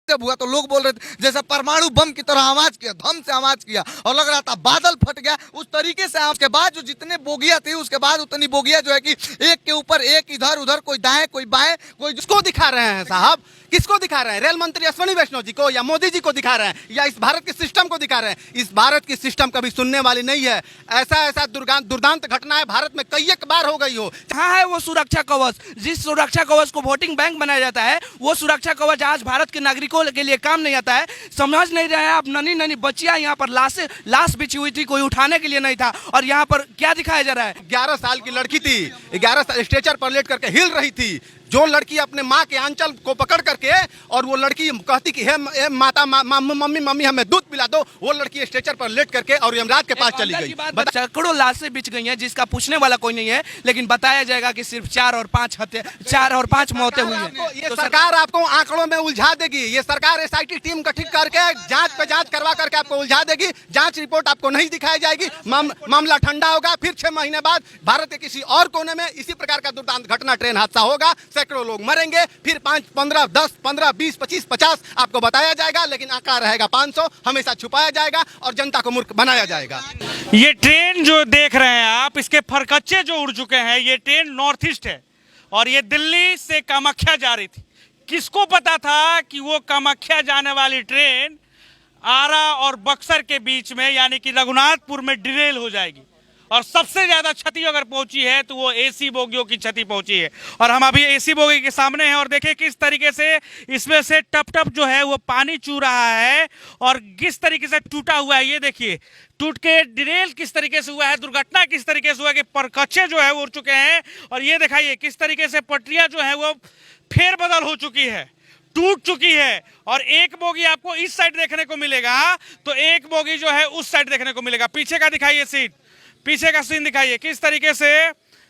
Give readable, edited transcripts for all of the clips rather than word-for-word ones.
जब हुआ तो लोग बोल रहे थे जैसे परमाणु बम की तरह आवाज किया, धम से आवाज किया और लग रहा था बादल फट गया। उस तरीके से उसके बाद जो जितने बोगियां थी उसके बाद उतनी बोगियां जो है कि एक के ऊपर एक, इधर उधर, कोई दाएं कोई बाएं, कोई किसको दिखा रहे हैं साहब? किसको दिखा रहे हैं? रेल मंत्री अश्विनी वैष्णव जी को या मोदी जी को दिखा रहे हैं या इस भारत के सिस्टम को दिखा रहे हैं? इस भारत की सिस्टम कभी सुनने वाली नहीं है। ऐसा दुर्दांत घटनाएं भारत में कई एक बार हो गई हो। कहाँ है वो सुरक्षा कवच? जिस सुरक्षा कवच को वोटिंग बैंक बनाया जाता है, वो सुरक्षा कवच आज भारत के नागरिकों के लिए काम नहीं आता है। समझ नहीं रहे हैं आप। नन्ही नन्ही बच्चियां यहाँ पर लाश बिछी हुई थी, कोई उठाने के लिए नहीं था। और यहाँ पर क्या दिखाया जा रहा है? 11 साल की लड़की थी, 11 साल स्ट्रेचर पर लेट करके हिल रही थी। जो लड़की अपने माँ के आंचल को पकड़ करके और वो लड़की कहती कि हे माता मम्मी हमें दूध पिला दो, वो लड़की स्ट्रेचर पर लेट करके और यमराज के पास चली गई। सैकड़ों लाशें बिछ गई हैं जिसका पूछने वाला कोई नहीं है, लेकिन बताया जाएगा कि सिर्फ 4 और 5 मौतें हुई हैं। ये सरकार आपको आंकड़ों में उलझा देगी। ये सरकार SIT टीम गठित करके जांच पे जांच करवा करके आपको उलझा देगी। जांच रिपोर्ट आपको नहीं दिखाई जाएगी। मामला ठंडा होगा, फिर 6 महीने बाद भारत के किसी और कोने में इसी प्रकार का दुर्दांत घटना, ट्रेन हादसा होगा, सैकड़ों लोग मरेंगे, फिर 5, 15, 10, 15, 20, 25, 50 आपको बताया जाएगा, लेकिन आंकड़ा रहेगा 500, हमेशा छुपाया जाएगा और जनता को मूर्ख बनाया जाएगा। ये ट्रेन जो देख रहे हैं आप, इसके फरकच्चे जो उड़ चुके हैं, ये ट्रेन नॉर्थ ईस्ट है और ये दिल्ली से कामाख्या जा रही थी। किसको पता था कि वो कामाख्या जाने वाली ट्रेन आरा और बक्सर के बीच में यानी कि रघुनाथपुर में डिरेल हो जाएगी और सबसे ज्यादा क्षति अगर पहुंची है तो वो AC बोगियों की क्षति पहुंची है। और हम अभी AC बोगी के सामने हैं और देखिए किस तरीके से इसमें से टप टप जो है वो पानी चू रहा है और किस तरीके से टूटा हुआ है। ये देखिए टूट के डिरेल किस तरीके से हुआ है, दुर्घटना किस तरीके से हुआ है कि परकच्चे जो है वो उड़ चुके हैं। और ये दिखाइए किस तरीके से पटरियां जो है वो फेरबदल हो चुकी है, टूट चुकी है। और एक बोगी आपको इस साइड देखने को मिलेगा तो एक बोगी जो है उस साइड देखने को मिलेगा। पीछे का दिखाइए सीट, पीछे का सीन दिखाइए, किस तरीके से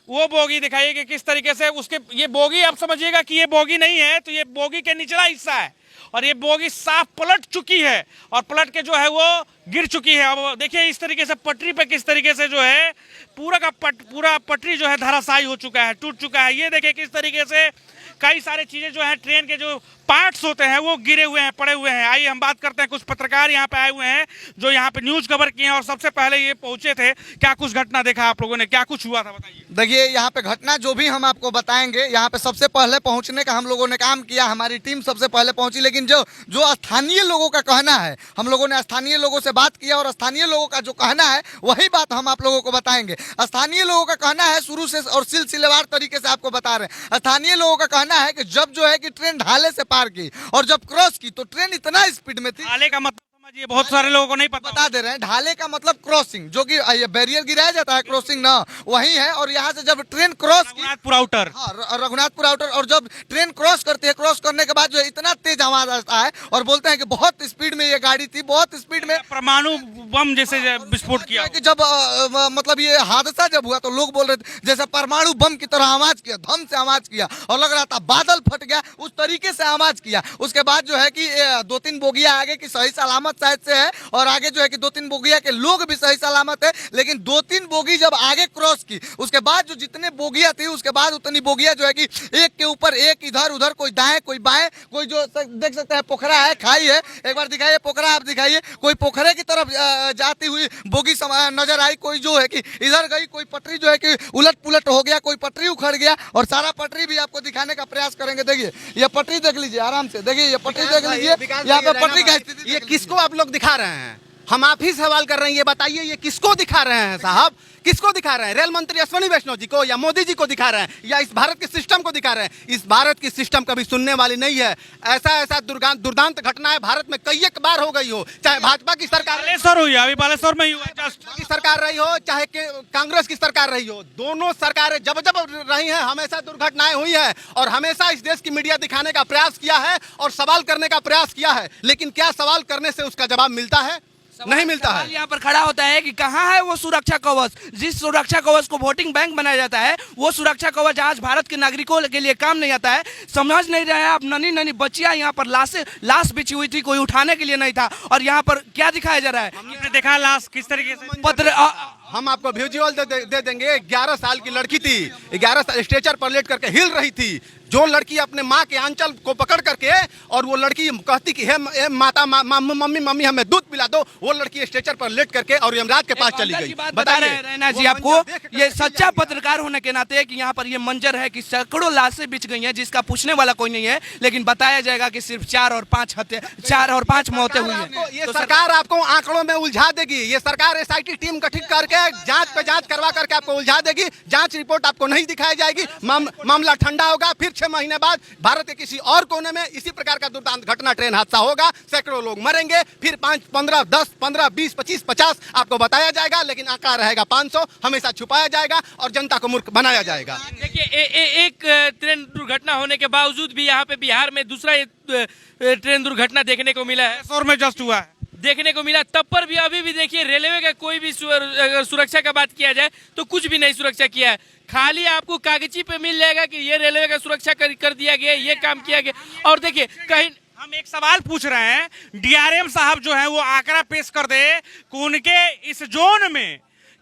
वो बोगी दिखाइए कि किस तरीके से उसके, ये बोगी आप समझिएगा कि ये बोगी नहीं है, तो ये बोगी के निचला हिस्सा है और ये बोगी साफ पलट चुकी है और पलट के जो है वो गिर चुकी है। अब देखिए इस तरीके से पटरी पे किस तरीके से जो है पूरा पटरी जो है धराशायी हो चुका है, टूट चुका है। ये देखिए किस तरीके से कई सारे चीजें जो है ट्रेन के जो पार्ट्स होते हैं वो गिरे हुए हैं, पड़े हुए हैं। आइए हम बात करते हैं, कुछ पत्रकार यहाँ पे आए हुए हैं जो यहाँ पे न्यूज कवर किए हैं और सबसे पहले ये पहुंचे थे। क्या कुछ घटना देखा आप लोगों ने, क्या कुछ हुआ था बताइए। देखिए यहाँ पे घटना जो भी हम आपको बताएंगे, यहाँ पे सबसे पहले पहुंचने का हम लोगों ने काम किया, हमारी टीम सबसे पहले पहुंची। लेकिन जो स्थानीय लोगों का कहना है, हम लोगों ने स्थानीय लोगों से बात किया और स्थानीय लोगों का जो कहना है वही बात हम आप लोगों को बताएंगे। स्थानीय लोगों का कहना है, शुरू से और सिलसिलेवार तरीके से आपको बता रहे हैं। स्थानीय लोगों का कहना है कि जब जो है कि ट्रेन ढाले से पार की और जब क्रॉस की तो ट्रेन इतना स्पीड में थी। ढाले का मतलब समझिए, बहुत सारे लोगों को नहीं पता। बता दे रहे हैं, ढाले का मतलब क्रॉसिंग, जो कि ये बैरियर गिराया जाता है, क्रॉसिंग ना वही है। और यहाँ से जब ट्रेन क्रॉस की रघुनाथपुर आउटर, हाँ रघुनाथपुर आउटर, और जब ट्रेन क्रॉस करती है, क्रॉस करने के बाद जो है इतना तेज आवाज आता है और बोलते हैं कि बहुत स्पीड में ये गाड़ी थी, बहुत स्पीड में परमाणु बम जैसे विस्फोट किया। कि जब मतलब ये हादसा जब हुआ तो लोग बोल रहे थे जैसे परमाणु बम की तरह आवाज किया, धम से आवाज किया और लग रहा था बादल फट गया, उस तरीके से आवाज किया। उसके बाद जो है कि 2-3 बोगियां आगे की सही सलामत शायद से है और आगे जो है कि 2-3 बोगियां के लोग भी सही सलामत है। लेकिन 2-3 बोगी जब आगे क्रॉस की उसके बाद जो जितने बोगियां थी उसके बाद उतनी बोगियां जो है कि एक के ऊपर एक, इधर उधर, कोई दाएं कोई बाएं, कोई जो देख सकते हैं पोखरा है, खाई है। एक बार दिखाइए पोखरा, आप दिखाइए, कोई पोखरे की तरफ जाती हुई बोगी नजर आई, कोई जो है कि इधर गई, कोई पटरी जो है कि उलट पुलट हो गया, कोई पटरी उखड़ गया। और सारा पटरी भी आपको दिखाने का प्रयास करेंगे। देखिए ये पटरी देख लीजिए आराम से, देखिए ये पटरी देख लीजिए, यहाँ पे पटरी का स्थिति। ये किसको आप लोग दिखा रहे हैं? हम आप ही सवाल कर रहे हैं, ये बताइए ये किसको दिखा रहे हैं साहब? किसको दिखा रहे हैं? रेल मंत्री अश्विनी वैष्णव जी को या मोदी जी को दिखा रहे हैं या इस भारत के सिस्टम को दिखा रहे हैं? इस भारत की सिस्टम कभी सुनने वाली नहीं है। ऐसा दुर्दांत घटनाएं भारत में कई एक बार हो गई हो, चाहे भाजपा की सरकार हुई, अभी बालेश्वर में ही हुआ, जस्ट की सरकार रही हो चाहे कांग्रेस की सरकार रही हो, दोनों सरकारें जब जब रही हैं हमेशा दुर्घटनाएं हुई है और हमेशा इस देश की मीडिया दिखाने का प्रयास किया है और सवाल करने का प्रयास किया है। लेकिन क्या सवाल करने से उसका जवाब मिलता है? नहीं मिलता है। यहाँ पर खड़ा होता है कि कहाँ है वो सुरक्षा कवच? जिस सुरक्षा कवच को वोटिंग बैंक बनाया जाता है, वो सुरक्षा कवच आज भारत के नागरिकों के लिए काम नहीं आता है। समझ नहीं रहे हैं आप। नन्ही नन्ही बच्चियां यहाँ पर लाश बिछी हुई थी, कोई उठाने के लिए नहीं था। और यहाँ पर क्या दिखाया जा रहा है? हमने देखा लाश किस तरीके से पत्र हम आपको विजुअल दे देंगे। 11 साल की लड़की थी, 11 साल स्ट्रेचर पर लेट करके हिल रही थी। जो लड़की अपने माँ के आंचल को पकड़ करके और वो लड़की कहती कि हे माता मम्मी मम्मी हमें दूध पिला दो, वो लड़की स्ट्रेचर पर लेट करके और यमराज के पास चली गई। बता रहे हैं रैना जी आपको, ये सच्चा पत्रकार होने के नाते कि यहाँ पर ये मंजर है कि सैकड़ों लाशें बिछ गई हैं जिसका पूछने वाला कोई नहीं है, लेकिन बताया जाएगा कि सिर्फ 4 और 5 मौतें हुई हैं। ये सरकार आपको आंकड़ों में उलझा देगी। ये सरकार एसआईटी टीम गठित करके जांच पे जांच करवा करके आपको उलझा देगी। जांच रिपोर्ट आपको नहीं दिखाई जाएगी, मामला ठंडा होगा, फिर 6 महीने बाद भारत के किसी और कोने में इसी प्रकार का दुर्दांत घटना ट्रेन हादसा होगा, सैकड़ों लोग मरेंगे, फिर 5, 15, 10, 15, 20, 25, 50 आपको बताया जाएगा, लेकिन आंकड़ा रहेगा 500, हमेशा छुपाया जाएगा और जनता को मूर्ख बनाया जाएगा। देखिए एक ट्रेन दुर्घटना होने के बावजूद भी यहाँ पे बिहार में दूसरा ट्रेन दुर्घटना देखने को मिला है, और में जस्ट हुआ है देखने को मिला। तब पर भी अभी भी देखिए रेलवे का कोई भी अगर सुरक्षा का बात किया जाए तो कुछ भी नहीं सुरक्षा किया है। खाली आपको कागजी पे मिल जाएगा कि ये रेलवे का सुरक्षा कर दिया गया, ये काम किया गया। और देखिए कहीं हम एक सवाल पूछ रहे हैं, डीआरएम साहब जो है वो आंकड़ा पेश कर दे कि उनके इस जोन में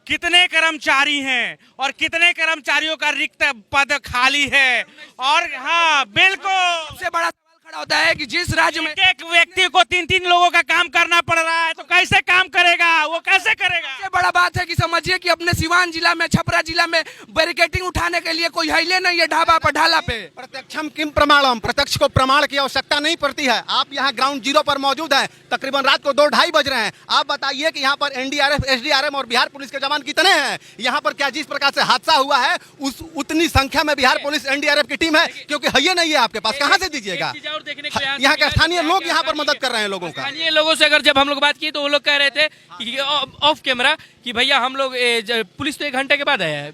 कितने कर्मचारी हैं और कितने कर्मचारियों का रिक्त पद खाली है। और हाँ बिल्कुल सबसे बड़ा सवाल खड़ा होता है कि जिस राज्य में एक व्यक्ति को 3-3 लोगों का काम करना पड़ रहा है तो कैसे काम करेगा, वो कैसे करेगा। सबसे बड़ा बात है कि समझिए कि अपने सिवान जिला में, छपरा जिला में बैरिकेडिंग उठाने के लिए कोई हिले नहीं है ढाबा पर, ढाला पे। प्रत्यक्षम किम प्रमाणम, प्रत्यक्ष को प्रमाण की आवश्यकता नहीं पड़ती है। आप यहाँ ग्राउंड जीरो पर मौजूद हैं, तकरीबन रात को 2-2:30 बज रहे हैं। आप बताइए कि यहाँ पर एनडीआरएफ, एसडीआरएफ और बिहार पुलिस के जवान कितने हैं यहाँ पर? क्या जिस प्रकार से हादसा हुआ है उतनी संख्या में बिहार पुलिस एनडीआरएफ की टीम है? क्योंकि है नहीं है आपके पास, कहाँ से दीजिएगा? यहाँ के स्थानीय लोग यहाँ पर मदद कर रहे हैं लोगों का। स्थानीय लोगों से अगर जब हम लोग बात की तो वो लोग कह रहे थे कि ऑफ कैमरा कि भैया हम लोग पुलिस तो 1 घंटे के बाद आया है,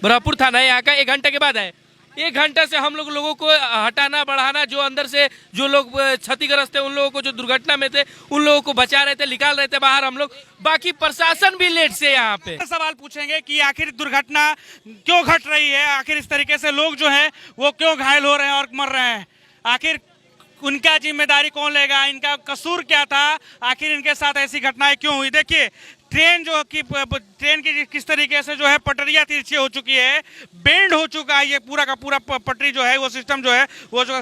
बरापुर थाना यहाँ का 1 घंटे के बाद आया। 1 घंटे से हम लोगों को हटाना बढ़ाना, जो अंदर से जो लोग क्षतिग्रस्त थे उन लोगों को, जो दुर्घटना में थे उन लोगों को बचा रहे थे, निकाल रहे थे बाहर हम लोग। बाकी प्रशासन भी लेट से यहाँ पे सवाल पूछेंगे कि आखिर दुर्घटना क्यों घट रही है, आखिर इस तरीके से लोग जो है वो क्यों घायल हो रहे हैं और मर रहे हैं, आखिर उनका जिम्मेदारी कौन लेगा, इनका कसूर क्या था, आखिर इनके साथ ऐसी घटनाएं क्यों हुई। देखिए ट्रेन की किस तरीके से जो है पटरियां तिरछी हो चुकी है, बेंड हो चुका है ये पूरा का पूरा पटरी जो है वो सिस्टम जो है वो जो